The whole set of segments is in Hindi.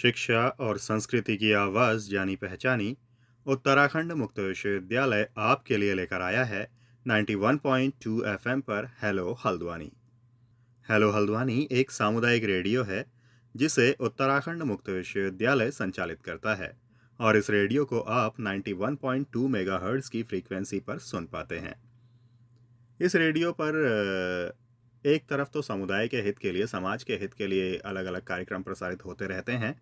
शिक्षा और संस्कृति की आवाज़ जानी पहचानी उत्तराखंड मुक्त विश्वविद्यालय आपके लिए लेकर आया है 91.2 एफएम पर हेलो हल्द्वानी। हेलो हल्द्वानी एक सामुदायिक रेडियो है जिसे उत्तराखंड मुक्त विश्वविद्यालय संचालित करता है और इस रेडियो को आप 91.2 मेगाहर्ट्ज़ की फ्रीक्वेंसी पर सुन पाते हैं। इस रेडियो पर एक तरफ तो समुदाय के हित के लिए, समाज के हित के लिए अलग अलग कार्यक्रम प्रसारित होते रहते हैं।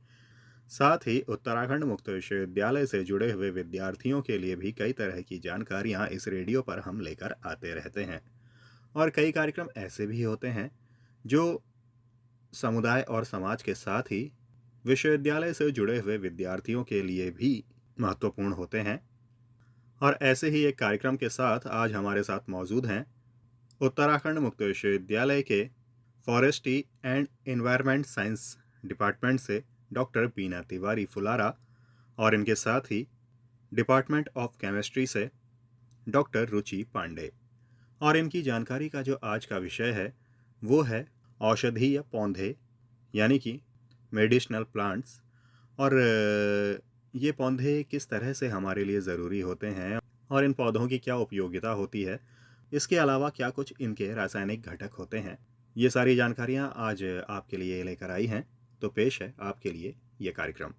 साथ ही उत्तराखंड मुक्त विश्वविद्यालय से जुड़े हुए विद्यार्थियों के लिए भी कई तरह की जानकारियां इस रेडियो पर हम लेकर आते रहते हैं। और कई कार्यक्रम ऐसे भी होते हैं जो समुदाय और समाज के साथ ही विश्वविद्यालय से जुड़े हुए विद्यार्थियों के लिए भी महत्वपूर्ण होते हैं। और ऐसे ही एक कार्यक्रम के साथ आज हमारे साथ मौजूद हैं उत्तराखंड मुक्त विश्वविद्यालय के forestry and environment science department से डॉक्टर बीना तिवारी फुलारा और इनके साथ ही डिपार्टमेंट ऑफ केमिस्ट्री से डॉक्टर रुचि पांडे। और इनकी जानकारी का जो आज का विषय है वो है औषधीय पौधे यानी कि मेडिसिनल प्लांट्स। और ये पौधे किस तरह से हमारे लिए ज़रूरी होते हैं और इन पौधों की क्या उपयोगिता होती है, इसके अलावा क्या कुछ इनके रासायनिक घटक होते हैं, ये सारी जानकारियां आज आपके लिए लेकर आई हैं। तो पेश है आपके लिए ये कार्यक्रम।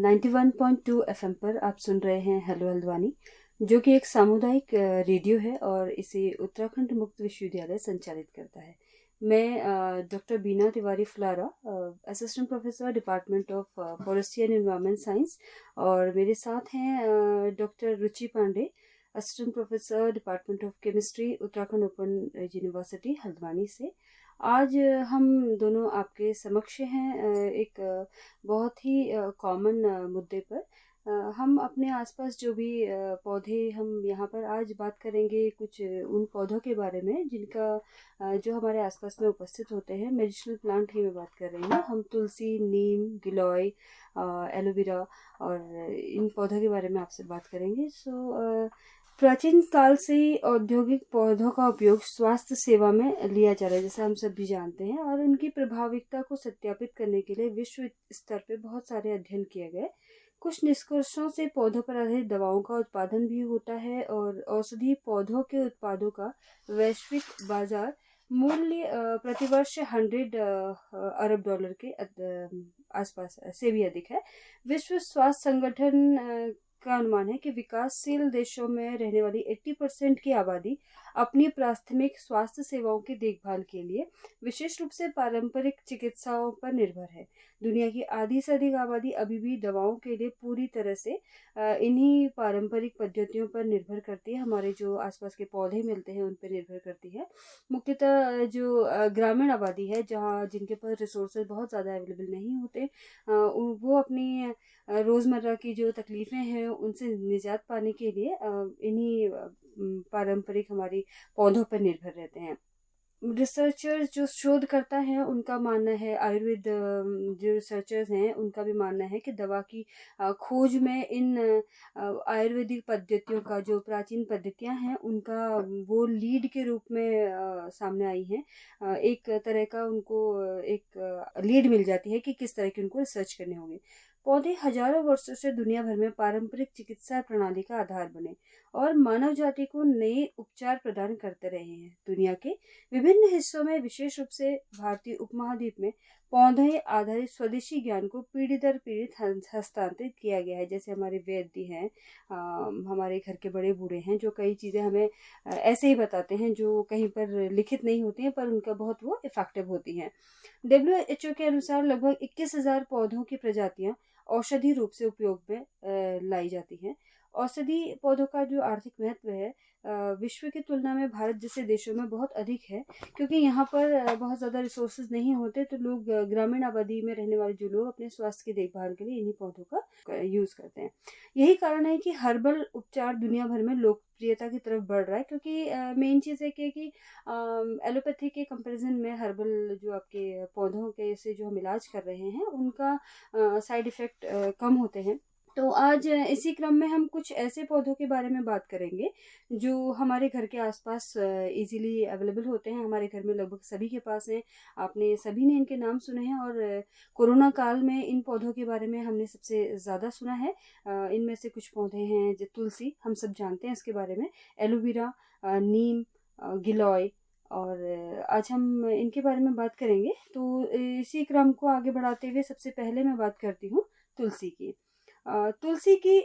91.2 एफएम पर आप सुन रहे हैं हेलो हल्द्वानी, जो कि एक सामुदायिक रेडियो है और इसे उत्तराखंड मुक्त विश्वविद्यालय संचालित करता है। मैं doctor Beena Tiwari Phulara, assistant professor department of forestry and environment science, और मेरे साथ हैं doctor Ruchi Pandey, assistant professor department of chemistry, Uttarakhand Open University Haldwani से। आज हम दोनों आपके समक्ष हैं एक बहुत ही कॉमन मुद्दे पर। हम अपने आसपास जो भी पौधे, हम यहाँ पर आज बात करेंगे कुछ उन पौधों के बारे में जिनका जो हमारे आसपास में उपस्थित होते हैं। मेडिसिनल प्लांट की मैं बात कर रही हूँ। हम तुलसी, नीम, गिलोय, एलोवेरा और इन पौधों के बारे में आपसे बात करेंगे। प्राचीन काल से ही औद्योगिक पौधों का उपयोग स्वास्थ्य सेवा में लिया जा रहा है, जैसे हम सब भी जानते हैं, और उनकी प्रभाविकता को सत्यापित करने के लिए विश्व स्तर पे बहुत सारे अध्ययन किए गए। कुछ निष्कर्षों से पौधों पर आधारित दवाओं का उत्पादन भी होता है और औषधि पौधों के उत्पादों का वैश्विक बाजार मूल्य प्रतिवर्ष 100 अरब डॉलर के आसपास से भी अधिक है। विश्व स्वास्थ्य संगठन का अनुमान है कि विकासशील देशों में रहने वाली 80% की आबादी अपनी प्राथमिक स्वास्थ्य सेवाओं की देखभाल के लिए विशेष रूप से पारंपरिक चिकित्साओं पर निर्भर है। दुनिया की आधी से अधिक आबादी अभी भी दवाओं के लिए पूरी तरह से इन्हीं पारंपरिक पद्धतियों पर निर्भर करती है। हमारे जो आसपास के पौधे मिलते हैं उन पर निर्भर करती है। मुख्यतः जो ग्रामीण आबादी है, जहाँ जिनके पास रिसोर्सेज बहुत ज़्यादा अवेलेबल नहीं होते, वो अपनी रोज़मर्रा की जो तकलीफ़ें हैं उनसे निजात पाने के लिए इन्हीं पारंपरिक हमारी पौधों पर निर्भर रहते हैं। रिसर्चर्स जो शोधकर्ता हैं उनका मानना है, आयुर्वेद जो रिसर्चर्स हैं उनका भी मानना है कि दवा की खोज में इन आयुर्वेदिक पद्धतियों का, जो प्राचीन पद्धतियां हैं उनका वो लीड के रूप में सामने आई हैं। एक तरह का उनको एक लीड मिल जाती है कि किस तरह की उनको रिसर्च करने होंगे। पौधे हजारों वर्षों से दुनिया भर में पारंपरिक चिकित्सा प्रणाली का आधार बने और मानव जाति को नए उपचार प्रदान करते रहे हैं। दुनिया के विभिन्न हिस्सों में, विशेष रूप से भारतीय उपमहाद्वीप में, पौधे आधारित स्वदेशी ज्ञान को पीढ़ी दर पीढ़ी हस्तांतरित किया गया है। जैसे हमारे वैद्य हैं, हमारे घर के बड़े बूढ़े हैं, जो कई चीज़ें हमें ऐसे ही बताते हैं जो कहीं पर लिखित नहीं होती हैं, पर उनका बहुत वो इफेक्टिव होती हैं। WHO के अनुसार लगभग 21,000 पौधों की प्रजातियां औषधि रूप से उपयोग में लाई जाती हैं। औषधि पौधों का जो आर्थिक महत्व है विश्व की तुलना में भारत जैसे देशों में बहुत अधिक है, क्योंकि यहाँ पर बहुत ज़्यादा रिसोर्सेज नहीं होते, तो लोग ग्रामीण आबादी में रहने वाले जो लोग अपने स्वास्थ्य की देखभाल के लिए इन्हीं पौधों का यूज़ करते हैं। यही कारण है कि हर्बल उपचार दुनिया भर में लोकप्रियता की तरफ बढ़ रहा है, क्योंकि मेन चीज़ है कि एलोपैथी के कंपैरिजन में हर्बल जो आपके पौधों के से जो हम इलाज कर रहे हैं उनका साइड इफ़ेक्ट कम होते हैं। तो आज इसी क्रम में हम कुछ ऐसे पौधों के बारे में बात करेंगे जो हमारे घर के आसपास इजीली अवेलेबल होते हैं। हमारे घर में लगभग सभी के पास हैं। आपने सभी ने इनके नाम सुने हैं और कोरोना काल में इन पौधों के बारे में हमने सबसे ज़्यादा सुना है। इनमें से कुछ पौधे हैं जो तुलसी, हम सब जानते हैं इसके बारे में, एलोवेरा, नीम, गिलोय, और आज हम इनके बारे में बात करेंगे। तो इसी क्रम को आगे बढ़ाते हुए सबसे पहले मैं बात करती हूँ तुलसी की। तुलसी की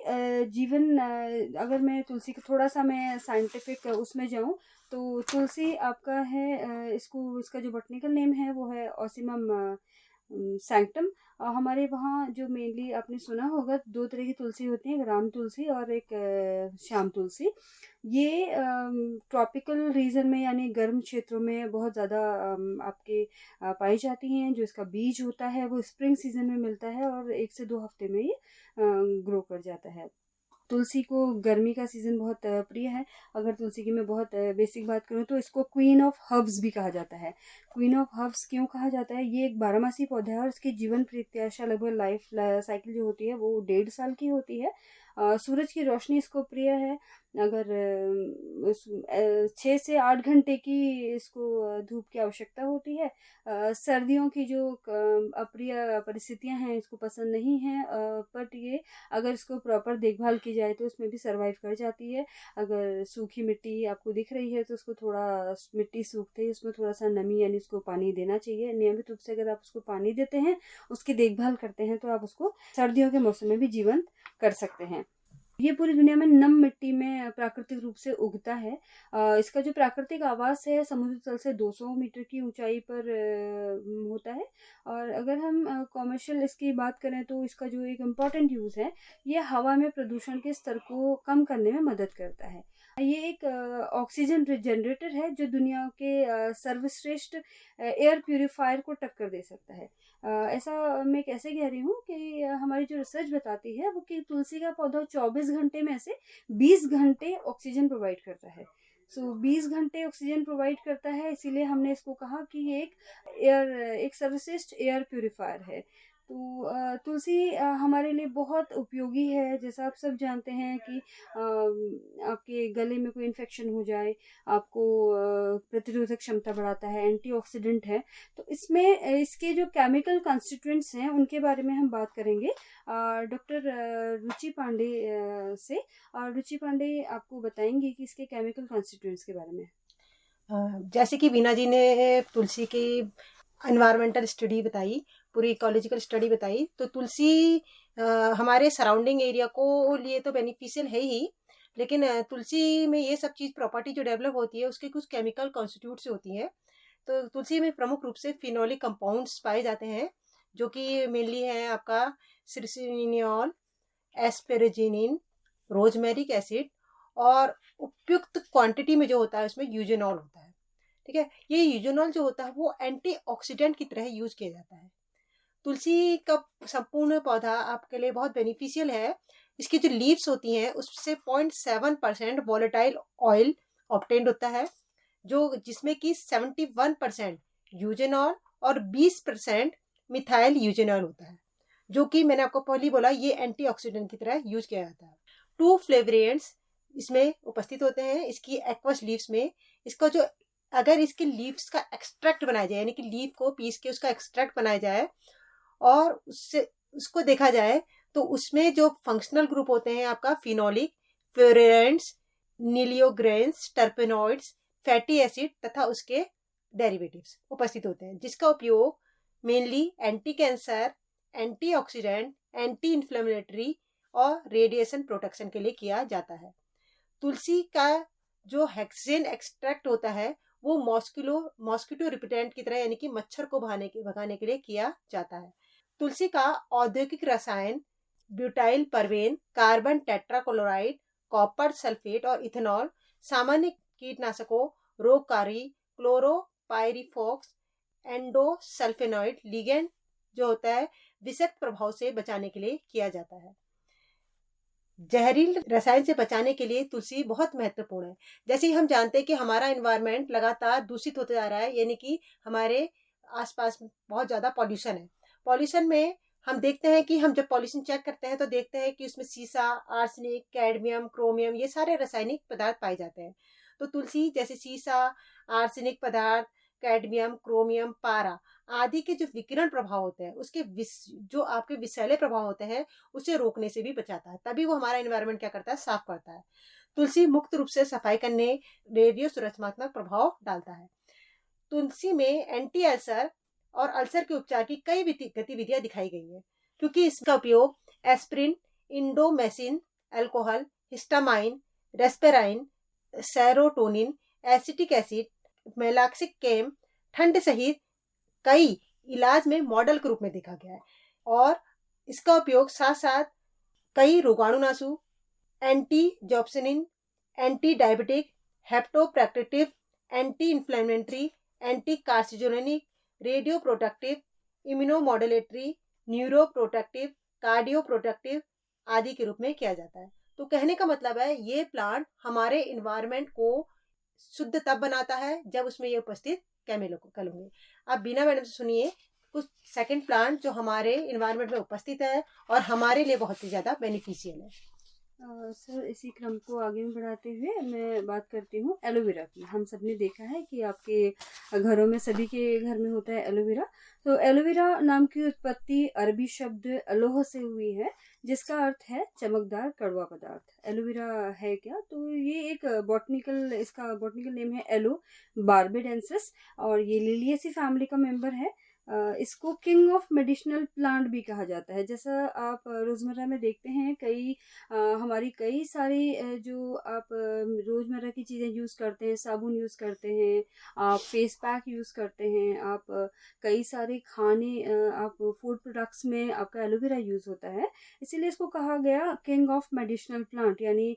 जीवन, अगर मैं तुलसी को थोड़ा सा मैं साइंटिफिक उसमें जाऊं, तो तुलसी आपका है, इसका जो बॉटनिकल नेम है वो है ऑसिमम सैंक्टम। हमारे वहाँ जो मेनली आपने सुना होगा, दो तरह की तुलसी होती है, ग्राम तुलसी और एक श्याम तुलसी। ये ट्रॉपिकल रीजन में यानी गर्म क्षेत्रों में बहुत ज़्यादा आपके पाई जाती हैं। जो इसका बीज होता है वो स्प्रिंग सीजन में मिलता है और 1 से 2 हफ्ते में ये ग्रो कर जाता है। तुलसी को गर्मी का सीज़न बहुत प्रिय है। अगर तुलसी की मैं बहुत बेसिक बात करूँ तो इसको क्वीन ऑफ हर्ब्स भी कहा जाता है। क्वीन ऑफ हर्ब्स क्यों कहा जाता है? ये एक बारहमासी पौधा है और इसकी जीवन प्रत्याशा लगभग लाइफ साइकिल जो होती है वो 1.5 साल की होती है। सूरज की रोशनी इसको प्रिय है। अगर 6 से 8 घंटे की इसको धूप की आवश्यकता होती है। सर्दियों की जो अप्रिय परिस्थितियां हैं इसको पसंद नहीं है, बट ये अगर इसको प्रॉपर देखभाल की जाए तो उसमें भी सरवाइव कर जाती है। अगर सूखी मिट्टी आपको दिख रही है तो उसको थोड़ा, मिट्टी सूखते ही उसमें थोड़ा सा नमी यानी उसको पानी देना चाहिए। नियमित रूप से अगर आप उसको पानी देते हैं, उसकी देखभाल करते हैं, तो आप उसको सर्दियों के मौसम में भी जीवंत कर सकते हैं। ये पूरी दुनिया में नम मिट्टी में प्राकृतिक रूप से उगता है। इसका जो प्राकृतिक आवास है समुद्र तल से 200 मीटर की ऊंचाई पर होता है। और अगर हम कॉमर्शियल इसकी बात करें तो इसका जो एक इम्पॉर्टेंट यूज़ है, ये हवा में प्रदूषण के स्तर को कम करने में मदद करता है। ये एक ऑक्सीजन जनरेटर है जो दुनिया के सर्वश्रेष्ठ एयर प्यूरिफायर को टक्कर दे सकता है। ऐसा मैं कैसे कह रही हूँ कि हमारी जो रिसर्च बताती है वो कि तुलसी का पौधा 24 घंटे में से 20 घंटे ऑक्सीजन प्रोवाइड करता है। 20 घंटे ऑक्सीजन प्रोवाइड करता है, इसीलिए हमने इसको कहा कि ये एक सर्वश्रेष्ठ एयर प्यूरिफायर है। तो तुलसी हमारे लिए बहुत उपयोगी है। जैसा आप सब जानते हैं कि आपके गले में कोई इन्फेक्शन हो जाए, आपको प्रतिरोधक क्षमता बढ़ाता है, एंटीऑक्सीडेंट है। तो इसमें इसके जो केमिकल कॉन्स्टिट्यूएंट्स हैं उनके बारे में हम बात करेंगे डॉक्टर रुचि पांडे से। और रुचि पांडे आपको बताएंगे कि इसके केमिकल कॉन्स्टिट्यूएंट्स के बारे में। जैसे कि बीना जी ने तुलसी की एनवायरमेंटल स्टडी बताई, पूरी इकोलॉजिकल स्टडी बताई, तो तुलसी हमारे सराउंडिंग एरिया को लिए तो बेनिफिशियल है ही, लेकिन तुलसी में ये सब चीज़ प्रॉपर्टी जो डेवलप होती है उसके कुछ केमिकल कॉन्स्टिट्यूट से होती हैं। तो तुलसी में प्रमुख रूप से फिनोलिक कंपाउंड्स पाए जाते हैं, जो कि मेनली हैं आपका सिरसिनियॉल, एस्पेरेजिनिन, रोजमेरिक एसिड, और उपयुक्त क्वांटिटी में जो होता है उसमें यूजेनॉल होता है। ठीक है, ये यूजेनॉल जो होता है वो एंटीऑक्सीडेंट की तरह यूज किया जाता है। तुलसी का संपूर्ण पौधा आपके लिए बहुत बेनिफिशियल है। इसकी जो लीव्स होती हैं उससे 0.7% वॉलेटाइल ऑयल ऑब्टेन्ड होता है, जो जिसमें कि 71% यूजेनॉल और 20% मिथाइल यूजेनॉल होता है, जो कि मैंने आपको पहले बोला ये एंटीऑक्सीडेंट की तरह यूज किया जाता है। 2 फ्लेवरेंट्स इसमें उपस्थित होते हैं इसकी एक्वस लीव्स में। इसका जो अगर इसके लीव्स का एक्सट्रैक्ट बनाया जाए, यानी कि लीव को पीस के उसका एक्सट्रैक्ट बनाया जाए और उससे उसको देखा जाए, तो उसमें जो फंक्शनल ग्रुप होते हैं आपका फिनोलिक, फ्लोरेंट्स, नीलियोग्रेन्स, टर्पेनॉइड्स, फैटी एसिड तथा उसके डेरिवेटिव्स उपस्थित होते हैं, जिसका उपयोग mainly anti cancer, antioxidant, anti inflammatory और रेडिएशन प्रोटेक्शन के लिए किया जाता है। तुलसी का जो हेक्सेन एक्सट्रैक्ट होता है वो मॉस्किटो रिपेलेंट की तरह, यानी कि मच्छर को भगाने के लिए किया जाता है। तुलसी का औद्योगिक रसायन ब्यूटाइल परवेन, कार्बन टेट्राक्लोराइड, कॉपर सल्फेट और इथेनॉल सामान्य कीटनाशकों रोगकारी, क्लोरोपाइरिफॉक्स, एंडोसल्फेनॉइड लिगेंड जो होता है विषाक्त प्रभाव से बचाने के लिए किया जाता है। जहरीले रसायन से बचाने के लिए तुलसी बहुत महत्वपूर्ण है। जैसे ही हम जानते हैं कि हमारा एनवायरनमेंट लगातार दूषित होते जा रहा है, यानी कि हमारे आसपास बहुत ज़्यादा पॉल्यूशन है। पॉल्यूशन में हम देखते हैं कि हम जब पॉल्यूशन चेक करते हैं तो देखते हैं कि उसमें सीसा, आर्सेनिक, कैडमियम, क्रोमियम ये सारे रासायनिक पदार्थ पाए जाते हैं। तो तुलसी जैसे सीसा, आर्सेनिक पदार्थ, कैडमियम, क्रोमियम, पारा आदि के जो विकिरण प्रभाव होते हैं उसके जो आपके विषैले प्रभाव होते हैं उसे रोकने से भी बचाता है, तभी वो हमारा एनवायरनमेंट क्या करता है, साफ करता है। तुलसी मुक्त रूप से सफाई करने, रेडियो सुरक्षात्मक प्रभाव डालता है। तुलसी में एंटी अल्सर और अल्सर के उपचार की कई गतिविधियां दिखाई गई हैं, क्योंकि इसका उपयोग aspirin, indomethacin, alcohol, histamine, reserpine, serotonin, acetic acid, मेलाक्सिक केम, ठंड सहित कई इलाज में मॉडल के रूप में देखा गया है। और इसका उपयोग साथ साथ कई रोगाणुनाशु, एंटी जॉप्सनिन, anti diabetic, hepatoprotective, anti inflammatory, anti carcinogenic, radioprotective, immunomodulatory, neuroprotective, cardioprotective आदि के रूप में किया जाता है। तो कहने का मतलब है ये प्लांट हमारे इन्वायरमेंट को शुद्ध तब बनाता है जब उसमें ये उपस्थित केमिकल होंगे। अब बीना मैडम से सुनिए कुछ सेकंड प्लांट जो हमारे इन्वायरमेंट में उपस्थित है और हमारे लिए बहुत ही ज़्यादा बेनिफिशियल है। सर, इसी क्रम को आगे में बढ़ाते हुए मैं बात करती हूँ एलोवेरा की। हम सब ने देखा है कि आपके घरों में, सभी के घर में होता है एलोवेरा। तो एलोवेरा नाम की उत्पत्ति अरबी शब्द अलोह से हुई है, जिसका अर्थ है चमकदार कड़वा पदार्थ। एलोवेरा है क्या? तो ये एक इसका बॉटनिकल नेम है एलो बार्बेडेंसिस और ये लिलिएसी फैमिली का मेंबर है। इसको किंग ऑफ मेडिसिनल प्लांट भी कहा जाता है। जैसा आप रोज़मर्रा में देखते हैं हमारी कई सारी जो आप रोज़मर्रा की चीज़ें यूज़ करते हैं, साबुन यूज़ करते हैं, आप फेस पैक यूज़ करते हैं, आप कई सारे खाने आप फूड प्रोडक्ट्स में आपका एलोवेरा यूज़ होता है। इसीलिए इसको कहा गया किंग ऑफ मेडिसिनल प्लांट, यानी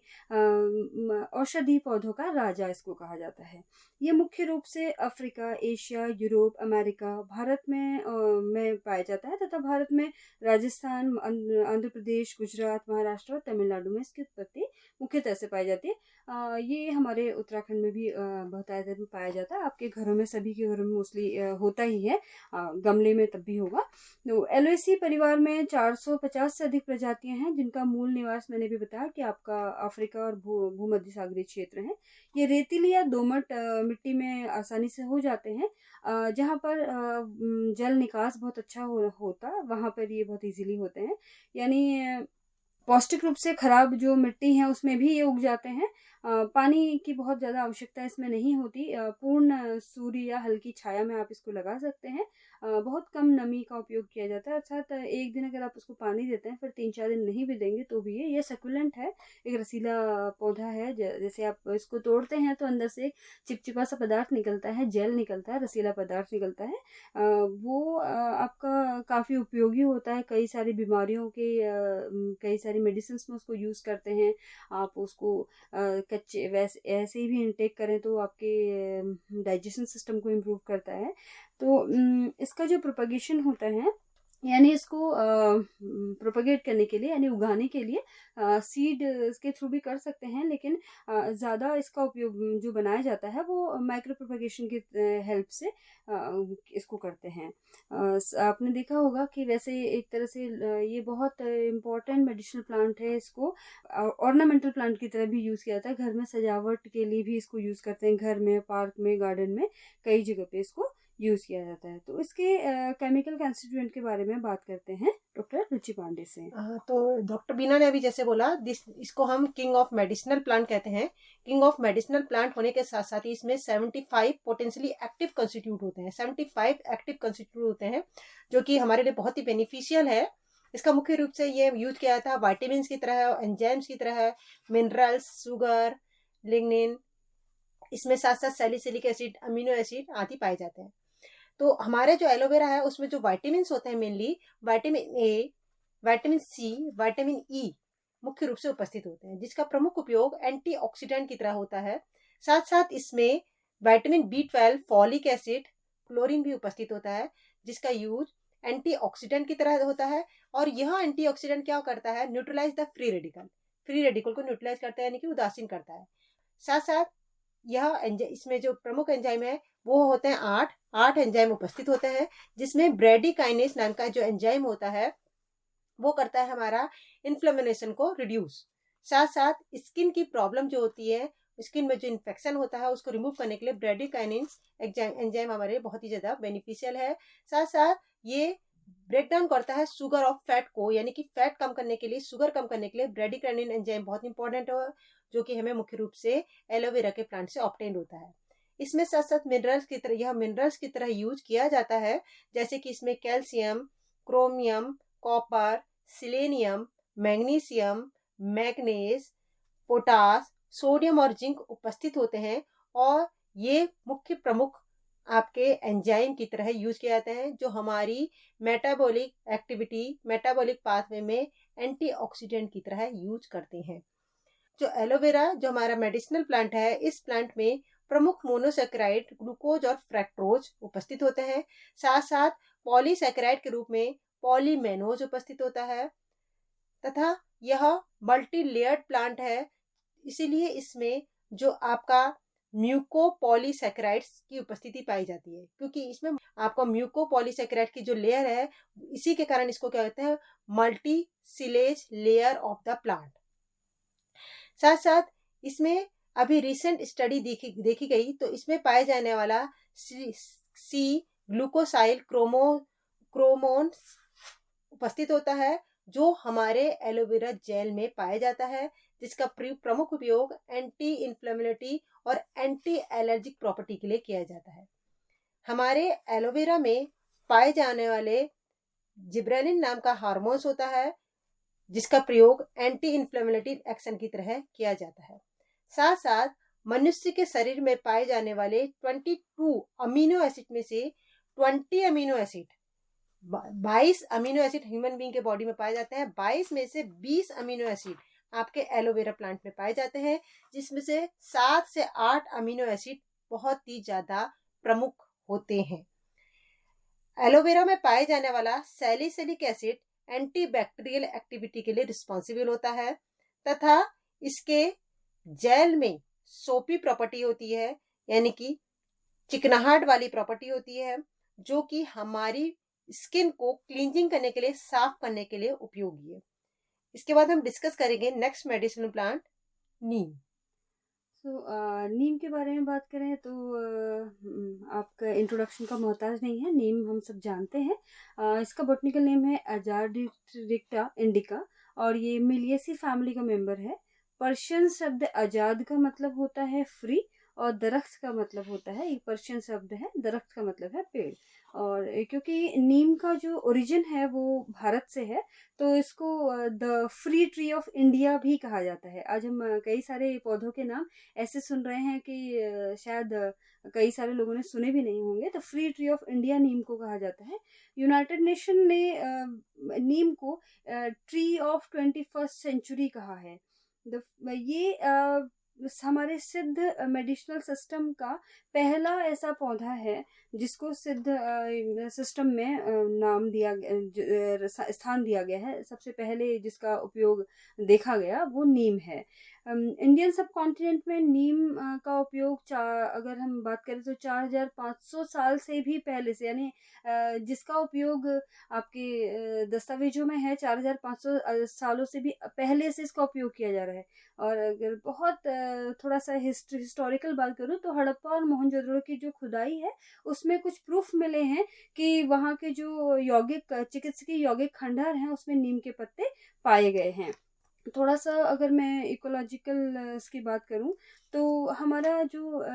औषधि पौधों का राजा इसको कहा जाता है। ये मुख्य रूप से Africa, Asia, Europe, America, Bharat में पाया जाता है तथा भारत में राजस्थान, आंध्र प्रदेश, गुजरात, महाराष्ट्र और तमिलनाडु में इसकी उत्पत्ति मुख्यतः से पाई जाती है। ये हमारे उत्तराखंड में भी बहुतायत में पाया जाता है। आपके घरों में, सभी के घरों में मोस्टली होता ही है, गमले में तब भी होगा। तो एलोएसी परिवार में 450 से अधिक प्रजातियां हैं, जिनका मूल निवास मैंने भी बताया कि आपका अफ्रीका और भूमध्य सागरीय क्षेत्र है। ये रेतीली या दोमट मिट्टी में आसानी से हो जाते हैं। जहाँ पर जल निकास बहुत अच्छा होता, वहाँ पर ये बहुत इजीली होते हैं। यानी पौष्टिक रूप से खराब जो मिट्टी है उसमें भी ये उग जाते हैं। पानी की बहुत ज़्यादा आवश्यकता इसमें नहीं होती। पूर्ण सूर्य या हल्की छाया में आप इसको लगा सकते हैं। बहुत कम नमी का उपयोग किया जाता है, अर्थात एक दिन अगर आप उसको पानी देते हैं, फिर 3-4 दिन नहीं भी देंगे तो भी ये सक्युलेंट है, एक रसीला पौधा है। जैसे आप इसको तोड़ते हैं तो अंदर से एक चिपचिपा सा पदार्थ निकलता है, जेल निकलता है, रसीला पदार्थ निकलता है। वो आपका काफ़ी उपयोगी होता है। कई सारी बीमारियों के कई सारी मेडिसिन में उसको यूज़ करते हैं। आप उसको कच्चे वैसे ऐसे ही भी इनटेक करें तो आपके डाइजेशन सिस्टम को इम्प्रूव करता है। तो इसका जो प्रोपगेशन होता है, यानी इसको प्रोपगेट करने के लिए, यानी उगाने के लिए सीड के थ्रू भी कर सकते हैं, लेकिन ज़्यादा इसका उपयोग जो बनाया जाता है वो माइक्रो प्रोपगेशन की हेल्प से इसको करते हैं। आपने देखा होगा कि वैसे एक तरह से ये बहुत इम्पोर्टेंट मेडिसिनल प्लांट है। इसको ऑर्नामेंटल प्लांट की तरह भी यूज़ किया जाता है। घर में सजावट के लिए भी इसको यूज़ करते हैं, घर में, पार्क में, गार्डन में, कई जगह पे इसको यूज़ किया जाता है। तो इसके केमिकल कंस्टिट्यूएंट के बारे में बात करते हैं डॉक्टर रुचि पांडे से। तो डॉक्टर बीना ने अभी जैसे बोला, इसको हम किंग ऑफ मेडिसिनल प्लांट कहते हैं। किंग ऑफ मेडिसिनल प्लांट होने के साथ साथ ही इसमें 75 पोटेंशियली एक्टिव कंस्टिट्यूट होते हैं। 75 एक्टिव कंस्टिट्यूट होते हैं जो कि हमारे लिए बहुत ही बेनिफिशियल है। इसका मुख्य रूप से ये यूज किया जाता है वाइटामिन की तरह, एंजाइम्स की तरह, मिनरल्स, शुगर, लिग्निन, इसमें साथ साथ सैलिसिलिक एसिड, अमीनो एसिड आदि पाए जाते हैं। तो हमारे जो एलोवेरा है उसमें जो वाइटामिन होते हैं, mainly vitamin A, vitamin C, vitamin E मुख्य रूप से उपस्थित होते हैं, जिसका प्रमुख उपयोग एंटीऑक्सीडेंट की तरह होता है। साथ साथ इसमें vitamin B12, folic acid, chlorine भी उपस्थित होता है, जिसका यूज एंटीऑक्सीडेंट की तरह होता है। और यह एंटीऑक्सीडेंट क्या करता है, न्यूट्रलाइज द फ्री रेडिकल को न्यूट्रलाइज करता है, यानी कि उदासीन करता है। साथ साथ इसमें जो प्रमुख एंजाइम है वो होते हैं 8 एंजाइम उपस्थित होते हैं, जिसमें ब्रेडिकाइनेस नाम का जो एंजाइम होता है वो करता है हमारा इन्फ्लेमेशन को रिड्यूस। साथ साथ स्किन की प्रॉब्लम जो होती है, स्किन में जो इन्फेक्शन होता है उसको रिमूव करने के लिए ब्रेडिकाइनिन्स एंजाइम हमारे बहुत ही ज़्यादा बेनिफिशियल है। साथ साथ ये ब्रेक डाउन करता है शुगर ऑफ फैट को, यानी कि फैट कम करने के लिए, शुगर कम करने के लिए ब्रेडिकाइनिन एंजाइम बहुत इंपॉर्टेंट है, जो कि हमें मुख्य रूप से एलोवेरा के प्लांट से ऑब्टेन होता है। इसमें साथ साथ मिनरल्स की तरह यूज किया जाता है, जैसे कि इसमें calcium, chromium, copper, selenium, magnesium, manganese, potash, sodium और जिंक उपस्थित होते हैं, और ये मुख्य प्रमुख आपके एंजाइम की तरह यूज किए जाते हैं, जो हमारी मेटाबॉलिक पाथवे में एंटीऑक्सीडेंट की तरह यूज करते हैं। जो एलोवेरा जो हमारा मेडिसिनल प्लांट है, इस प्लांट में प्रमुख मोनोसेकेराइड ग्लूकोज और फ्रैक्टोज उपस्थित होते हैं। साथ साथ पॉलीसेकेराइड के रूप में पॉलीमेनोज उपस्थित होता है, तथा यह मल्टी लेयर्ड प्लांट है, इसीलिए इसमें जो आपका म्यूकोपॉलीसेकेराइड्स की उपस्थिति पाई जाती है, क्योंकि इसमें आपका म्यूकोपॉलीसेकेराइड की जो लेयर है, इसी के कारण इसको क्या कहते हैं, मल्टी सिलेज लेयर ऑफ द प्लांट। साथ साथ इसमें अभी रिसेंट स्टडी देखी गई, तो इसमें पाए जाने वाला सी ग्लूकोसाइल क्रोमोन उपस्थित होता है, जो हमारे एलोवेरा जेल में पाया जाता है, जिसका प्रमुख उपयोग एंटी इन्फ्लेमेटरी और एंटी एलर्जिक प्रॉपर्टी के लिए किया जाता है। हमारे एलोवेरा में पाए जाने वाले जिब्रेलिन नाम का हार्मोन्स होता है, जिसका प्रयोग एंटी इन्फ्लेमेटरी एक्शन की तरह किया जाता है। साथ साथ मनुष्य के शरीर में पाए जाने वाले 22 अमीनो एसिड में से 22 अमीनो एसिड ह्यूमन बीइंग के बॉडी में पाए जाते हैं। 22 में से 20 अमीनो एसिड आपके एलोवेरा प्लांट में पाए जाते हैं, जिसमें से 7 से 8 अमीनो एसिड बहुत ही ज्यादा प्रमुख होते हैं। एलोवेरा में पाए जाने वाला सैलिसिलिक एसिड एंटीबैक्टीरियल एक्टिविटी के लिए रिस्पॉन्सिबल होता है, तथा इसके जेल में सोपी प्रॉपर्टी होती है, यानी कि चिकनाहट वाली प्रॉपर्टी होती है, जो कि हमारी स्किन को क्लींजिंग करने के लिए, साफ करने के लिए उपयोगी है। इसके बाद हम डिस्कस करेंगे नेक्स्ट मेडिसिनल प्लांट नीम। नीम के बारे में बात करें तो आपका इंट्रोडक्शन का मोहताज नहीं है, नीम हम सब जानते हैं। इसका बॉटनिकल नेम है अजाडिक्टा इंडिका, और ये मिलिएसी फैमिली का मेंबर है। पर्शियन शब्द अजाद का मतलब होता है फ्री, और दरख्त का मतलब होता है, ये पर्शियन शब्द है, दरख्त का मतलब है पेड़। और क्योंकि नीम का जो ओरिजिन है वो भारत से है, तो इसको the free tree of India भी कहा जाता है। आज हम कई सारे पौधों के नाम ऐसे सुन रहे हैं कि शायद कई सारे लोगों ने सुने भी नहीं होंगे। तो फ्री ट्री ऑफ इंडिया नीम को कहा जाता है। यूनाइटेड नेशन ने नीम को ट्री ऑफ 21st सेंचुरी कहा है। ये हमारे सिद्ध मेडिसिनल सिस्टम का पहला ऐसा पौधा है जिसको सिद्ध सिस्टम में नाम दिया स्थान दिया गया है। सबसे पहले जिसका उपयोग देखा गया वो नीम है। इंडियन सब कॉन्टिनेंट में नीम का उपयोग अगर हम बात करें तो 4500 साल से भी पहले से, यानी जिसका उपयोग आपके दस्तावेजों में है 4500 सालों से भी पहले से इसका उपयोग किया जा रहा है। और अगर बहुत थोड़ा सा हिस्टोरिकल बात करूँ तो हड़प्पा और मोहनजोदड़ो की जो खुदाई है उसमें कुछ प्रूफ मिले हैं कि वहाँ के जो यौगिक चिकित्सकीय यौगिक खंडहर हैं उसमें नीम के पत्ते पाए गए हैं। थोड़ा सा अगर मैं इकोलॉजिकल इसकी बात करूं तो हमारा जो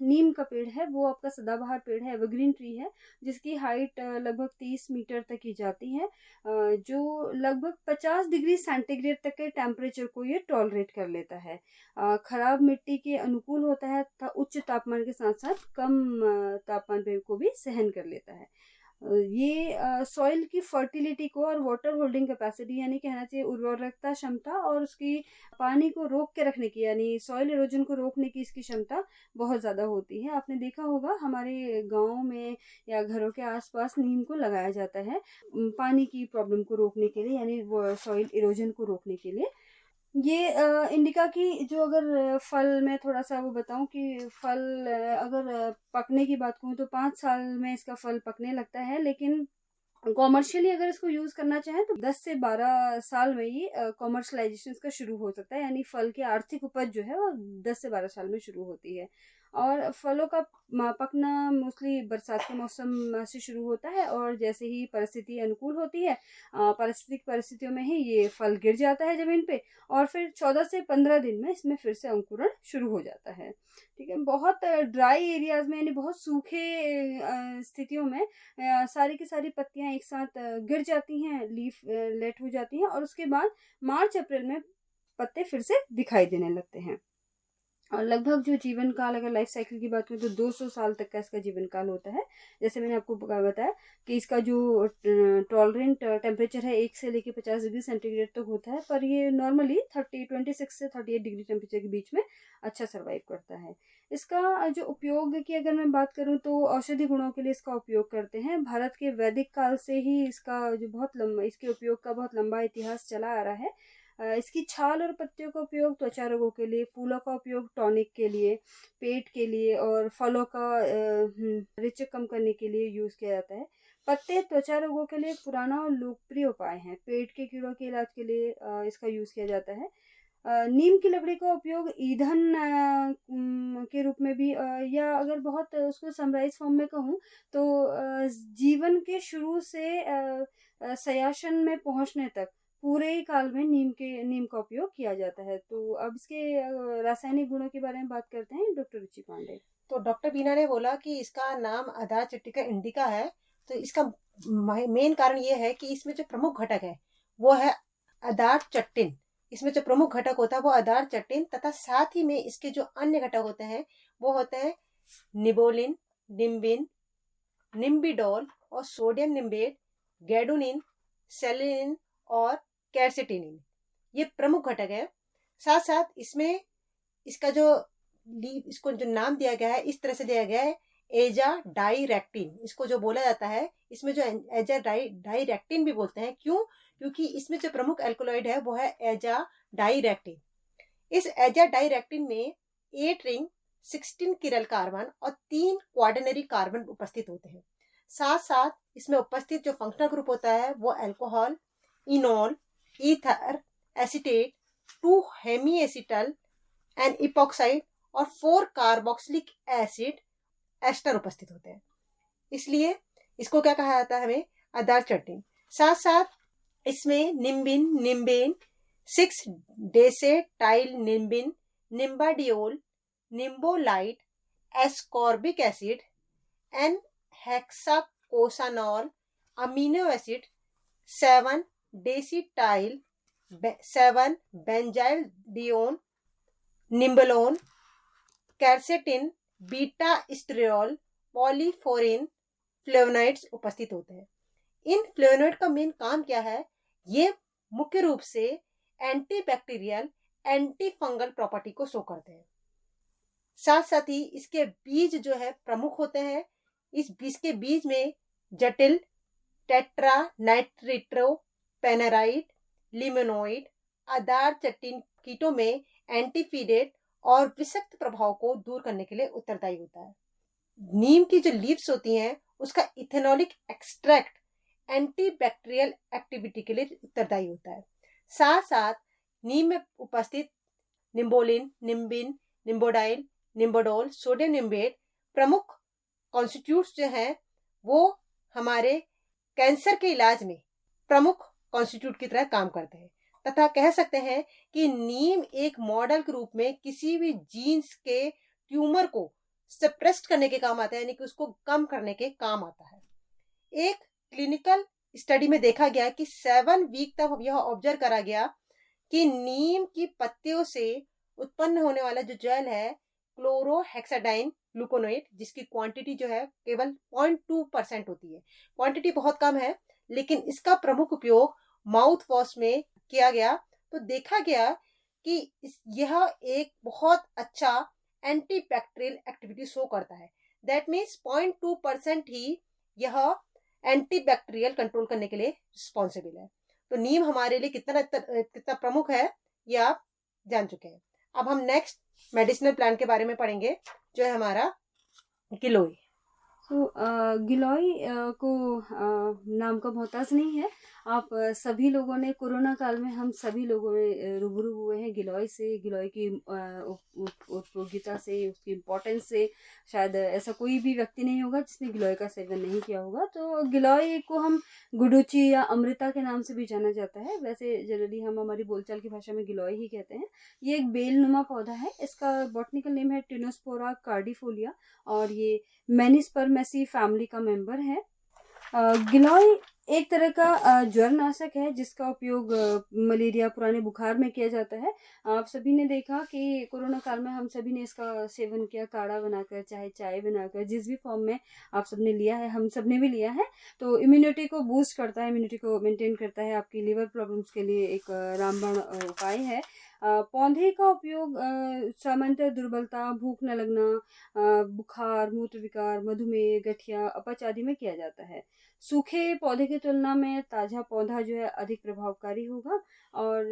नीम का पेड़ है वो आपका सदाबहार पेड़ है, एवरग्रीन ट्री है, जिसकी हाइट लगभग 30 मीटर तक की जाती है, जो लगभग 50 डिग्री सेंटीग्रेड तक के टेम्परेचर को ये टॉलरेट कर लेता है। खराब मिट्टी के अनुकूल होता है तथा उच्च तापमान के साथ साथ कम तापमान पे को भी सहन कर लेता है। ये सॉइल की फर्टिलिटी को और वाटर होल्डिंग कैपेसिटी, यानी कहना चाहिए उर्वरकता क्षमता, और उसकी पानी को रोक के रखने की, यानी सॉइल इरोजन को रोकने की इसकी क्षमता बहुत ज़्यादा होती है। आपने देखा होगा हमारे गाँव में या घरों के आसपास नीम को लगाया जाता है पानी की प्रॉब्लम को रोकने के लिए, यानी सॉइल इरोजन को रोकने के लिए। ये इंडिका की जो अगर फल में थोड़ा सा वो बताऊं कि फल अगर पकने की बात करूं तो 5 साल में इसका फल पकने लगता है, लेकिन कॉमर्शियली अगर इसको यूज़ करना चाहें तो 10 से 12 साल में ये कॉमर्शलाइजेशन इसका शुरू हो सकता है, यानी फल की आर्थिक उपज जो है वो 10 से 12 साल में शुरू होती है। और फलों का पकना मोस्टली बरसात के मौसम से शुरू होता है, और जैसे ही परिस्थिति अनुकूल होती है, पारिस्थितिक परिस्थितियों में ही ये फल गिर जाता है ज़मीन पे, और फिर 14 से 15 दिन में इसमें फिर से अंकुरण शुरू हो जाता है। ठीक है, बहुत ड्राई एरियाज़ में, यानी बहुत सूखे स्थितियों में सारी की सारी पत्तियां एक साथ गिर जाती हैं, लीफ लेट हो जाती हैं, और उसके बाद मार्च अप्रैल में पत्ते फिर से दिखाई देने लगते हैं। और लगभग जो जीवन काल, अगर लाइफ साइकिल की बात करें तो 200 साल तक का इसका जीवन काल होता है। जैसे मैंने आपको बताया कि इसका जो टॉलरेंट टेम्परेचर है 1 से लेके 50 डिग्री सेंटीग्रेड तक होता है, पर ये नॉर्मली 26 से 38 डिग्री टेम्परेचर के बीच में अच्छा सर्वाइव करता है। इसका जो उपयोग की अगर मैं बात करूं तो औषधि गुणों के लिए इसका उपयोग करते हैं। भारत के वैदिक काल से ही इसका जो बहुत लंबा, इसके उपयोग का बहुत लंबा इतिहास चला आ रहा है। इसकी छाल और पत्तियों का उपयोग त्वचा रोगों के लिए, फूलों का उपयोग टॉनिक के लिए, पेट के लिए, और फलों का रिच कम करने के लिए यूज़ किया जाता है। पत्ते त्वचा रोगों के लिए एक पुराना और लोकप्रिय उपाय हैं। पेट के कीड़ों के इलाज के लिए इसका यूज़ किया जाता है। नीम की लकड़ी का उपयोग ईंधन के रूप में भी, या अगर बहुत उसको समराइज फॉर्म में कहूँ तो जीवन के शुरू से शय्यासन में पहुंचने तक पूरे ही काल में नीम का उपयोग किया जाता है। तो अब इसके रासायनिक गुणों के बारे में बात करते हैं डॉक्टर रुचि पांडे। तो डॉक्टर बीना ने बोला कि इसका नाम अदार चिट्टिका इंडिका है। तो इसका मेन कारण ये है कि इसमें जो प्रमुख घटक है वो है अदार चट्टिन। इसमें जो प्रमुख घटक होता है वो अदार चट्टिन, तथा साथ ही में इसके जो अन्य घटक होते हैं वो होते हैं निबोलिन, निम्बिन, निम्बिडोल और सोडियम निम्बेट, गैडोनिन, सेलिनिन और कैर्सेटिनिन। ये प्रमुख घटक है। साथ साथ इसमें इसका जो इसको जो नाम दिया गया है इस तरह से दिया गया है एजा डाइरेक्टिन। इसको जो बोला जाता है, इसमें जो एजा डाइरेक्टिन भी बोलते हैं। क्यों? क्योंकि इसमें जो प्रमुख एल्कोलॉइड है वो है एजा डाइरेक्टिन। इस एजा डाइरेक्टिन में 8 रिंग, 16 किरल कार्बन और 3 क्वार्डिनरी कार्बन उपस्थित होते हैं। साथ साथ इसमें उपस्थित जो फंक्शनल ग्रुप होता है वो alcohol, enol, ether, acetate, 2 hemiacetal and epoxide और 4 कार्बोक्सिलिक एसिड एस्टर उपस्थित होते हैं। इसलिए इसको क्या कहा जाता है, हमें अदार चट्टिन। साथ साथ इसमें निम्बिन, निम्बेन, 6 desacetyl nimbin, nimbandiol, nimbolide, ascorbic acid, n hexacosanol, amino acid, 7 desacetyl, 7 benzyl dione, निम्बलोन, कैर्सेटिन, बीटा स्टेरॉल, पॉलीफोरिन, फ्लेवोनॉइड्स उपस्थित होते हैं। इन फ्लेवोनॉइड का मेन काम क्या है? ये मुख्य रूप से एंटीबैक्टीरियल, एंटी फंगल प्रॉपर्टी को शो करते हैं। साथ साथ ही इसके बीज जो है प्रमुख होते हैं। इसके बीज में जटिल, टेट्रा नाइट्रिट्रो पेनाराइट, लिमोनोइड, अदार चट्टिन कीटों में एंटीफीडेट और विषाक्त प्रभाव को दूर करने के लिए उत्तरदायी होता है। नीम की जो लीव्स होती हैं उसका इथेनॉलिक एक्सट्रैक्ट एंटीबैक्टीरियल एक्टिविटी के लिए उत्तरदायी होता है। साथ साथ नीम में उपस्थित निम्बोलिन, निम्बिन, निम्बोडाइल, निम्बोडोल, सोडियम निम्बेट प्रमुख कॉन्स्टिट्यूट्स जो हैं वो हमारे कैंसर के इलाज में प्रमुख कॉन्स्टिट्यूट की तरह काम करते हैं, तथा कह सकते हैं कि नीम एक मॉडल के रूप में किसी भी जीन्स के ट्यूमर को सप्रेस्ट करने के काम आता है, यानी कि उसको कम करने के काम आता है। एक क्लिनिकल स्टडी में देखा गया कि 7 वीक तक यह ऑब्जर्व करा गया कि नीम की पत्तियों से उत्पन्न होने वाला जो जेल है क्लोरोहेक्साडाइन ग्लूकोनोएट, जिसकी क्वांटिटी जो है केवल 0.2% होती है। क्वांटिटी बहुत कम है, लेकिन इसका प्रमुख उपयोग माउथ वॉश में किया गया तो देखा गया कि यह एक बहुत अच्छा एंटीबैक्टीरियल एक्टिविटी शो करता है। दैट मीन्स 0.2% ही यह एंटीबैक्टीरियल कंट्रोल करने के लिए रिस्पॉन्सिबल है। तो नीम हमारे लिए कितना प्रमुख है ये आप जान चुके हैं। अब हम नेक्स्ट मेडिसिनल प्लांट के बारे में पढ़ेंगे जो है हमारा गिलोय। तो गिलोय को नाम का मोहताज नहीं है। आप सभी लोगों ने कोरोना काल में हम सभी लोगों ने रूबरू हुए हैं गिलोय से, गिलोय की उपयोगिता से, उसकी इम्पोर्टेंस से। शायद ऐसा कोई भी व्यक्ति नहीं होगा जिसने गिलोय का सेवन नहीं किया होगा। तो गिलोय को हम गुडुची या अमृता के नाम से भी जाना जाता है। वैसे जनरली हम हमारी बोलचाल की भाषा में गिलोय ही कहते हैं। ये एक बेलनुमा पौधा है। इसका बॉटनिकल नेम है टिनोस्पोरा कार्डिफोलिया और ये मैनिस्पर्मेसी फैमिली का मेंबर है। गिलोय एक तरह का ज्वरनाशक है जिसका उपयोग मलेरिया, पुराने बुखार में किया जाता है। आप सभी ने देखा कि कोरोना काल में हम सभी ने इसका सेवन किया, काढ़ा बनाकर, चाहे चाय बनाकर, जिस भी फॉर्म में आप सबने लिया है, हम सब ने भी लिया है। तो इम्यूनिटी को बूस्ट करता है, इम्यूनिटी को मेंटेन करता है। आपकी लिवर प्रॉब्लम्स के लिए एक रामबाण उपाय है। पौधे का उपयोग सामान्यतः दुर्बलता, भूख न लगना, बुखार, मूत्र विकार, मधुमेह, गठिया, अपच आदि में किया जाता है। सूखे पौधे की तुलना में ताज़ा पौधा जो है अधिक प्रभावकारी होगा और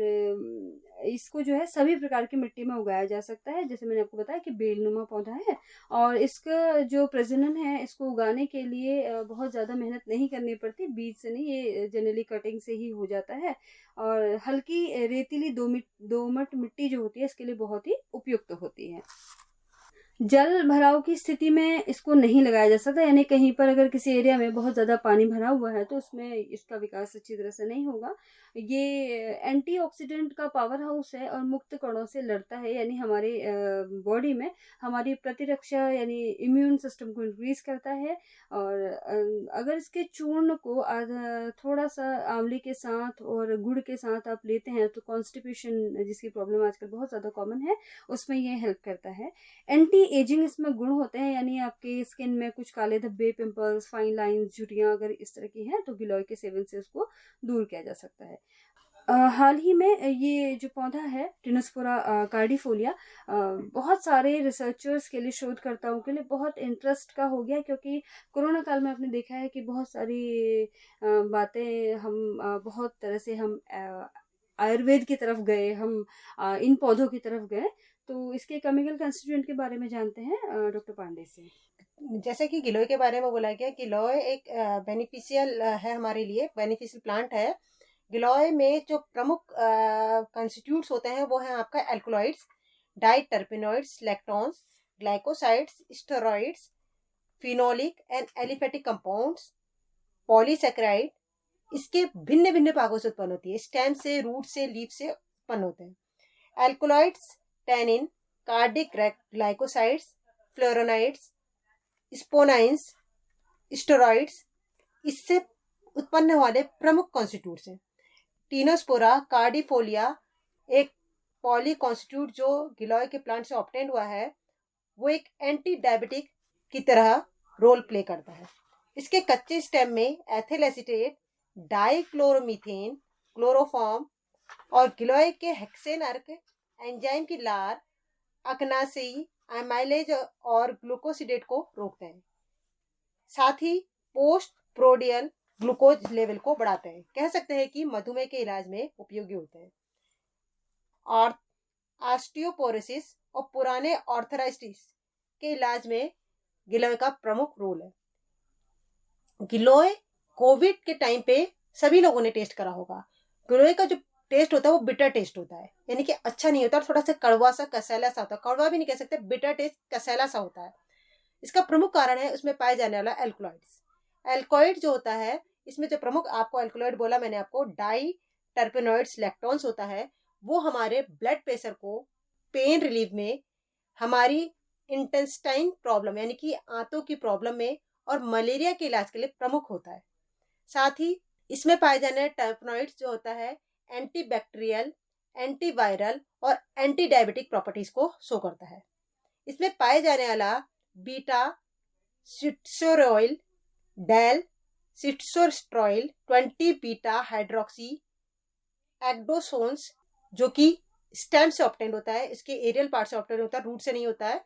इसको जो है सभी प्रकार की मिट्टी में उगाया जा सकता है। जैसे मैंने आपको बताया कि बेलनुमा पौधा है और इसका जो प्रजनन है, इसको उगाने के लिए बहुत ज़्यादा मेहनत नहीं करनी पड़ती। बीज से नहीं, ये जनरली कटिंग से ही हो जाता है और हल्की रेतीली दोमट मिट्टी जो होती है इसके लिए बहुत ही उपयुक्त होती है। जल भराव की स्थिति में इसको नहीं लगाया जा सकता, यानी कहीं पर अगर किसी एरिया में बहुत ज़्यादा पानी भरा हुआ है तो उसमें इसका विकास अच्छी तरह से नहीं होगा। ये एंटीऑक्सीडेंट का पावर हाउस है और मुक्त कणों से लड़ता है, यानी हमारे बॉडी में हमारी प्रतिरक्षा यानी इम्यून सिस्टम को इंक्रीज करता है। और अगर इसके चूर्ण को थोड़ा सा आंवले के साथ और गुड़ के साथ आप लेते हैं तो कॉन्स्टिपेशन, जिसकी प्रॉब्लम आजकल बहुत ज़्यादा कॉमन है, उसमें ये हेल्प करता है। एंटी एजिंग इसमें गुण होते हैं, यानी आपके स्किन में कुछ काले धब्बे, पिंपल्स, फाइन लाइंस, झुर्रियां अगर इस तरह की हैं तो गिलोय के सेवन से उसको दूर किया जा सकता है। हाल ही में ये जो पौधा है टिनोस्पोरा कार्डिफोलिया बहुत सारे रिसर्चर्स के लिए, शोधकर्ताओं के लिए बहुत इंटरेस्ट का हो गया, क्योंकि कोरोना काल में आपने देखा है कि बहुत सारी बातें हम बहुत तरह से हम आयुर्वेद की तरफ गए, हम इन पौधों की तरफ गए। तो इसके केमिकल कंस्टिट्यूएंट के बारे में जानते हैं डॉक्टर पांडे से। जैसे कि गिलोय के बारे में बोला गया, गिलोय एक बेनिफिशियल है, हमारे लिए बेनिफिशियल प्लांट है। गिलोय में जो प्रमुख कंस्टिट्यूट्स होते हैं वो हैं आपका alkaloids, diterpenoids, lactones, glycosides, steroids, phenolic and aliphatic compounds, polysaccharide. इसके भिन्न भिन्न भागों से उत्पन्न होती है, स्टेम से, रूट से, लीफ से उत्पन्न होते हैं। Alkaloids tannin, cardiac glycosides, flavonoids, saponins, steroids इससे उत्पन्न वाले प्रमुख कॉन्स्टिट्यूट्स हैं। टिनोस्पोरा कार्डिफोलिया एक पॉली कॉन्स्टिट्यूट जो गिलोय के प्लांट से ऑब्टेन हुआ है, वो एक एंटी डायबिटिक की तरह रोल प्ले करता है। इसके कच्चे स्टेम में एथिल एसीटेट, डाइक्लोरोमीथेन, क्लोरोफॉर्म और गिलोय के हेक्सेन अर्क एंजाइम की लार अकनासी, एमाइलेज और ग्लूकोसिडेट को रोकते हैं। साथ ही पोस्ट प्रोडियल ग्लूकोज लेवल को बढ़ाते हैं। कह सकते हैं कि मधुमेह के इलाज में उपयोगी होते हैं। और ऑस्टियोपोरोसिस और पुराने आर्थराइटिस के इलाज में गिलोय का प्रमुख रोल है। गिलोय कोविड के टाइम पे सभी लोगों ने टेस्ट करा होगा। गिलोय का जो टेस्ट होता है वो बिटर टेस्ट होता है, यानी कि अच्छा नहीं होता और थोड़ा सा कड़वा सा, कसैला सा होता है। कड़वा भी नहीं कह सकते, बिटर टेस्ट, कसैला सा होता है। इसका प्रमुख कारण है उसमें पाए जाने वाला एल्कलॉइड्स। एल्कलॉइड जो होता है, इसमें जो प्रमुख आपको एल्कलॉइड बोला मैंने आपको, डाई टर्पेनॉइड्स, लैक्टोन्स होता है, वो हमारे ब्लड प्रेशर को, पेन रिलीफ में, हमारी इंटेस्टाइन प्रॉब्लम यानी कि आंतों की प्रॉब्लम में और मलेरिया के इलाज के लिए प्रमुख होता है। साथ ही इसमें पाए जाने वाले टर्पेनॉइड्स जो होता है एंटीबैक्टीरियल, एंटीवायरल और एंटी डायबिटिक प्रॉपर्टीज को शो करता है। इसमें पाए जाने वाला बीटा सिट्रोइल, डेल सिट्रोस्ट्रोइल, 20 बीटा हाइड्रोक्सी एग्डोसोन्स, जो कि स्टेम से ऑब्टेन होता है, इसके एरियल पार्ट से ऑब्टेन होता है, रूट से नहीं होता है।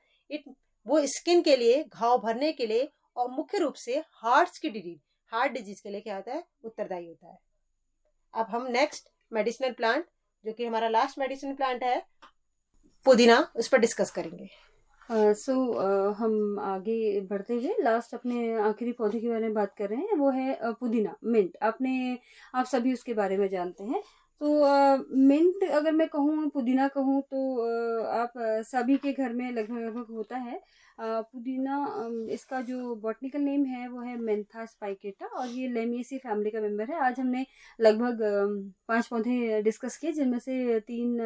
वो स्किन के लिए, घाव भरने के लिए और मुख्य रूप से हार्ट डिजीज के लिए क्या होता है, उत्तरदायी होता है। अब हम नेक्स्ट मेडिसिनल प्लांट, जो कि हमारा लास्ट मेडिसिनल प्लांट है पुदीना, उस पर डिस्कस करेंगे। हम आगे बढ़ते हुए लास्ट अपने आखिरी पौधे के बारे में बात कर रहे हैं, वो है पुदीना, मिंट। आप सभी उसके बारे में जानते हैं। तो मिंट अगर मैं कहूँ, पुदीना कहूँ, तो आप सभी के घर में लगभग लगभग होता है। पुदीना, इसका जो बॉटनिकल नेम है वो है मेंथा स्पाइकेटा, और ये लेमिएसी फैमिली का मेंबर है। आज हमने लगभग 5 पौधे डिस्कस किए, जिनमें से 3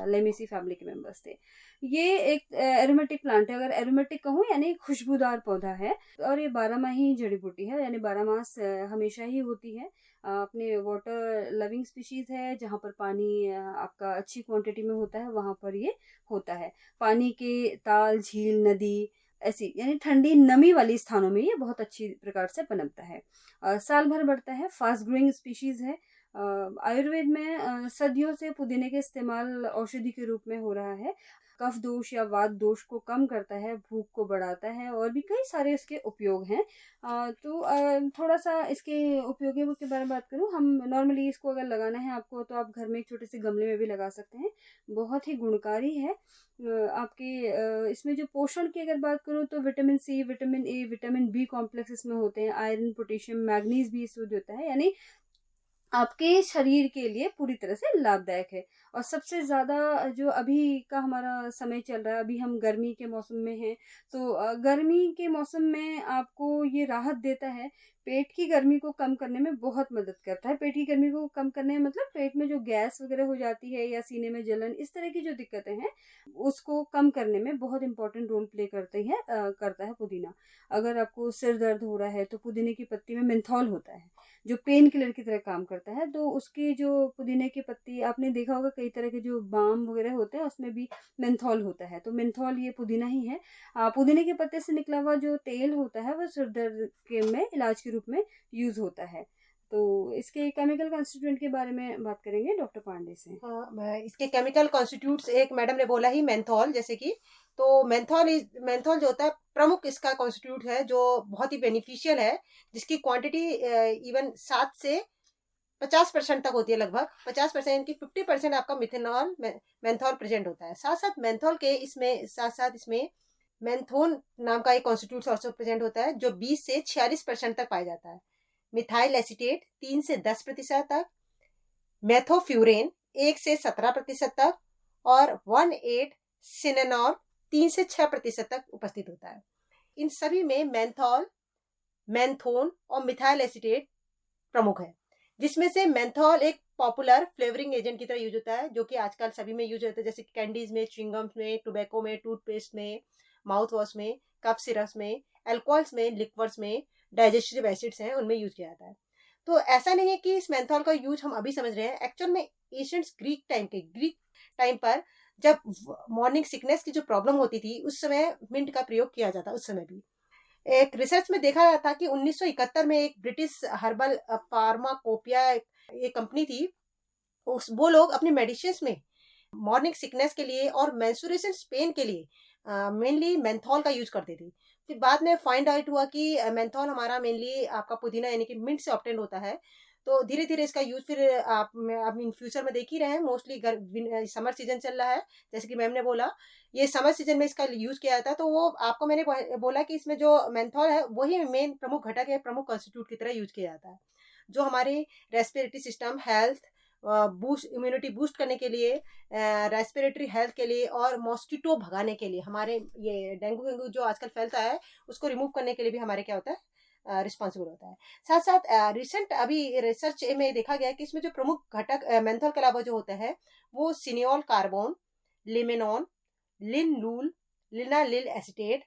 लेमिएसी फैमिली के मेंबर्स थे। ये एक एरोमेटिक प्लांट है, अगर एरोमेटिक कहूँ यानी खुशबूदार पौधा है, और ये 12 माही जड़ी बूटी है, यानी 12 मास हमेशा ही होती है। अपने वाटर लविंग स्पीशीज है, जहाँ पर पानी आपका अच्छी क्वांटिटी में होता है, वहाँ पर ये होता है। पानी के ताल, झील, नदी, ऐसी यानी ठंडी नमी वाली स्थानों में ये बहुत अच्छी प्रकार से पनपता है। साल भर बढ़ता है, फास्ट ग्रोइंग स्पीशीज है। आयुर्वेद में सदियों से पुदीने के इस्तेमाल औषधि के रूप में हो रहा है। कफ दोष या वात दोष को कम करता है, भूख को बढ़ाता है, और भी कई सारे इसके उपयोग हैं। थोड़ा सा इसके उपयोगों के बारे में बात करूँ, हम नॉर्मली इसको अगर लगाना है आपको, तो आप घर में एक छोटे से गमले में भी लगा सकते हैं। बहुत ही गुणकारी है। इसमें जो पोषण की अगर बात करूँ, तो vitamin C, vitamin A, vitamin B complex इसमें होते हैं। आयरन, पोटेशियम, मैग्नीज भी इसमें होता है, यानी आपके शरीर के लिए पूरी तरह से लाभदायक है। और सबसे ज़्यादा जो अभी का हमारा समय चल रहा है, अभी हम गर्मी के मौसम में हैं, तो गर्मी के मौसम में आपको ये राहत देता है। पेट की गर्मी को कम करने में बहुत मदद करता है। पेट की गर्मी को कम करने में मतलब पेट में जो गैस वगैरह हो जाती है, या सीने में जलन, इस तरह की जो दिक्कतें हैं, उसको कम करने में बहुत इंपॉर्टेंट रोल प्ले करता है पुदीना। अगर आपको सिर दर्द हो रहा है, तो पुदीने की पत्ती में मेंथॉल होता है, जो पेन किलर की तरह काम करता है। तो उसकी जो पुदीने की पत्ती, आपने देखा होगा कई तरह के जो बाम वगैरह होते हैं, उसमें भी मेंथॉल होता है। तो मेंथॉल ये पुदीना ही है। पुदीने के पत्ते से निकला हुआ जो तेल होता है, वो सिर दर्द के में इलाज के रूप में यूज होता है। तो इसके केमिकल कंस्टिट्यूएंट के बारे में बात करेंगे डॉक्टर पांडे से। इसके केमिकल कॉन्स्टिट्यूट्स, एक मैडम ने बोला ही मेंथॉल, जैसे कि तो मेंथॉल जो होता है प्रमुख इसका कॉन्स्टिट्यूट है, जो बहुत ही बेनिफिशियल है, जिसकी क्वांटिटी इवन 7 से 50% तक होती है। लगभग 50% की 50% आपका मिथेनॉल मेंथॉल प्रेजेंट होता है। साथ साथ इसमें मेंथोन नाम का एक कॉन्स्टिट्यूट ऑल्सो प्रेजेंट होता है, जो 20 से 46% तक पाया जाता है। मिथाइल एसीटेट 3 से 10% तक, मेथोफ्यूरेन 1 से 17% तक, और 1,8 सिनेनॉल 3 से 6% तक उपस्थित होता है। इन सभी में मेंथॉल, मेंथोन और मिथाइल एसीटेट प्रमुख है, जिसमें से मेंथॉल एक पॉपुलर फ्लेवरिंग एजेंट की तरह यूज होता है, जो कि आजकल सभी में यूज होता है, जैसे कैंडीज में, च्युइंगम्स में, टोबैको में, टूथपेस्ट में, माउथ वॉश में, कफ सिरप्स में, अल्कोहल्स में, लिक्वर्स में, डाइजेस्टिव एसिड्स हैं, उनमें यूज किया जाता है। तो ऐसा नहीं है कि इस मेंथॉल का यूज हम अभी समझ रहे हैं। एक्चुअल में एशियंट्स ग्रीक टाइम पर जब मॉर्निंग सिकनेस की जो प्रॉब्लम होती थी, उस समय मिंट का प्रयोग किया जाता, उस समय भी। एक रिसर्च में देखा गया था कि 1971 में एक ब्रिटिश हर्बल फार्माकोपिया एक कंपनी थी, वो लोग अपनी मेडिसिन में मॉर्निंग सिकनेस के लिए और मेंस्ट्रुएशन पेन के लिए मेनली मेंथॉल का यूज करते थे। फिर बाद में फाइंड आउट हुआ कि मेंथॉल हमारा मेनली आपका पुदीना यानी कि मिंट से ऑब्टेन होता है। तो धीरे धीरे इसका यूज फिर आप इन फ्यूचर में देख ही रहे हैं। मोस्टली समर सीजन चल रहा है, जैसे कि मैम ने बोला, ये समर सीजन में इसका यूज किया जाता है। तो वो आपको मैंने बोला कि इसमें जो मेंथॉल है वही मेन प्रमुख घटक है, प्रमुख कॉन्स्टिट्यूट की तरह यूज किया जाता है, जो हमारे respiratory system health boost, immunity boost करने के लिए, रेस्पिरेटरी हेल्थ के लिए, और मॉस्किटो भगाने के लिए, हमारे ये डेंगू जो आजकल फैलता है उसको रिमूव करने के लिए भी हमारे क्या होता है, रिस्पॉन्सिबल होता है। साथ साथ रिसेंट अभी रिसर्च में देखा गया कि इसमें जो प्रमुख घटक मेंथॉल के अलावा जो होता है, वो cineole carvone, limonene, linalool, linalyl acetate,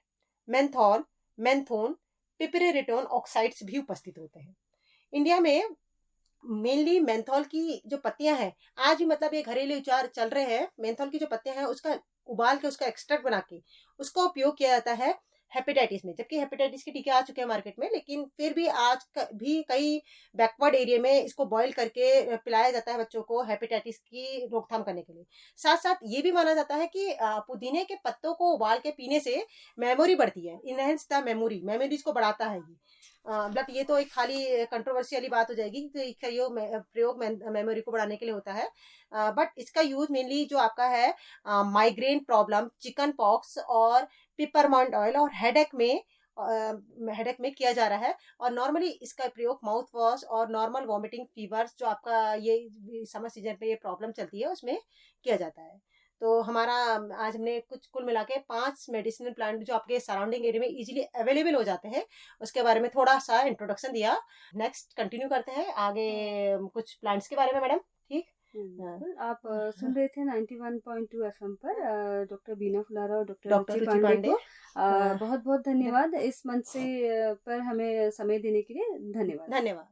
menthol, menthone, piperitone oxides भी उपस्थित होते हैं। इंडिया में मेनली मेंथॉल की जो पत्तियां हैं, आज भी मतलब ये घरेलू उपचार चल रहे हैं। मेंथॉल की जो पत्तियां हैं उसका उबाल के, उसका एक्सट्रैक्ट बना के उसका उपयोग किया जाता है हेपेटाइटिस में। जबकि हेपेटाइटिस के टीके आ चुके हैं मार्केट में, लेकिन फिर भी भी कई बैकवर्ड एरिया में इसको बॉईल करके पिलाया जाता है बच्चों को, हेपेटाइटिस की रोकथाम करने के लिए। साथ साथ ये भी माना जाता है कि पुदीने के पत्तों को उबाल के पीने से मेमोरी बढ़ती है, इनहेंस द मेमोरीज को बढ़ाता है ये। मतलब ये तो एक खाली कंट्रोवर्सी वाली बात हो जाएगी तो इसका प्रयोग मेमोरी को बढ़ाने के लिए होता है, बट इसका यूज मेनली जो आपका है माइग्रेन प्रॉब्लम, चिकन पॉक्स और पिपरमंट ऑयल और हेडेक में किया जा रहा है। और नॉर्मली इसका प्रयोग माउथ वॉश और नॉर्मल वॉमिटिंग फीवर जो आपका ये समर सीजन पे ये प्रॉब्लम चलती है उसमें किया जाता है। तो हमारा आज हमने कुछ कुल मिला के 5 मेडिसिनल प्लांट जो आपके सराउंडिंग एरिया में इजीली अवेलेबल हो जाते हैं उसके बारे में थोड़ा सा इंट्रोडक्शन दिया। नेक्स्ट कंटिन्यू करते हैं आगे कुछ प्लांट्स के बारे में मैडम। ठीक। आप सुन रहे थे 91.2 एफएम पर डॉक्टर बीना फुलारा और डॉक्टर डॉक्टर रुचि रुचि पांडे पांडे, को बहुत बहुत धन्यवाद इस मंच से पर हमें समय देने के लिए। धन्यवाद। धन्यवाद।